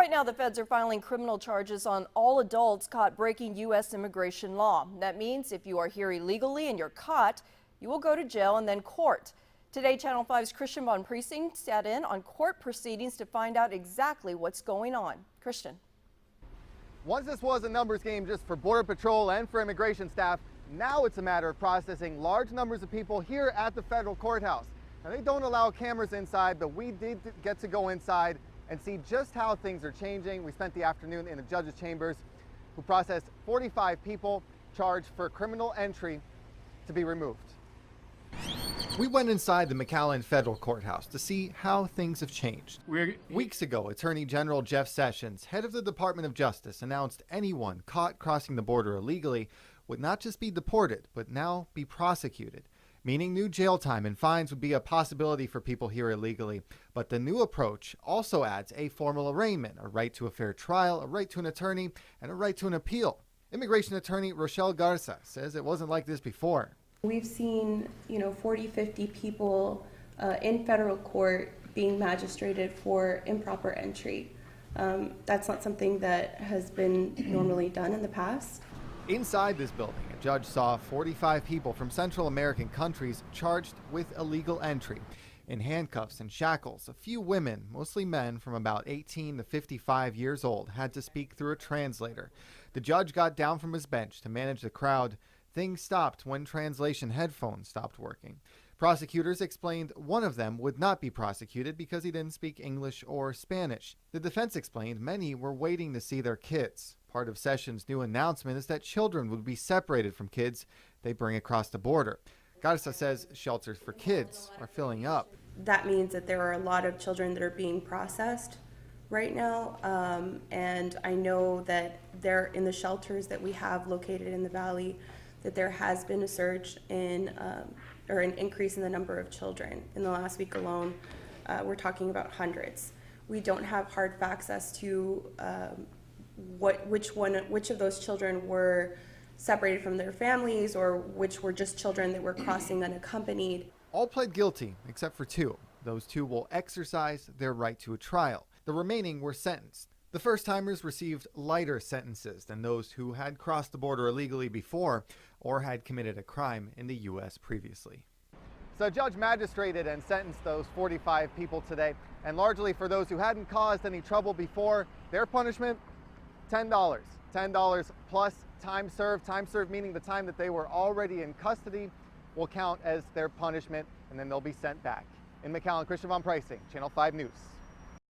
Right now, the feds are filing criminal charges on all adults caught breaking U.S. immigration law. That means if you are here illegally and you're caught, you will go to jail and then court. Today, Channel 5's Christian Von Precinct sat in on court proceedings to find out exactly what's going on. Christian. Once this was a numbers game just for Border Patrol and for immigration staff, now it's a matter of processing large numbers of people here at the federal courthouse. Now, they don't allow cameras inside, but we did get to go inside and see just how things are changing. We spent the afternoon in the judge's chambers, who processed 45 people charged for criminal entry to be removed. We went inside the McAllen Federal Courthouse to see how things have changed. Weeks ago, Attorney General Jeff Sessions, head of the Department of Justice, announced anyone caught crossing the border illegally would not just be deported, but now be prosecuted, meaning new jail time and fines would be a possibility for people here illegally. But the new approach also adds a formal arraignment, a right to a fair trial, a right to an attorney, and a right to an appeal. Immigration attorney Rochelle Garza says it wasn't like this before. We've seen, 40, 50 people in federal court being magistrated for improper entry. That's not something that has been normally done in the past. Inside this building, a judge saw 45 people from Central American countries charged with illegal entry. In handcuffs and shackles, a few women, mostly men from about 18 to 55 years old, had to speak through a translator. The judge got down from his bench to manage the crowd. Things stopped when translation headphones stopped working. Prosecutors explained one of them would not be prosecuted because he didn't speak English or Spanish. The defense explained many were waiting to see their kids. Part of Sessions' new announcement is that children would be separated from kids they bring across the border. Garza says shelters for kids are filling up. That means that there are a lot of children that are being processed right now, and I know that they're in the shelters that we have located in the valley, that there has been a surge in, or an increase in the number of children. In the last week alone, we're talking about hundreds. We don't have hard facts as to which of those children were separated from their families or which were just children that were crossing unaccompanied. All pled guilty except for two. Those two will exercise their right to a trial. The remaining were sentenced. The first-timers received lighter sentences than those who had crossed the border illegally before or had committed a crime in the U.S. previously. So a judge magistrated and sentenced those 45 people today, and largely for those who hadn't caused any trouble before, their punishment, $10. $10 plus time served. Time served meaning the time that they were already in custody will count as their punishment, and then they'll be sent back. In McAllen, Christian Von Precinct, Channel 5 News.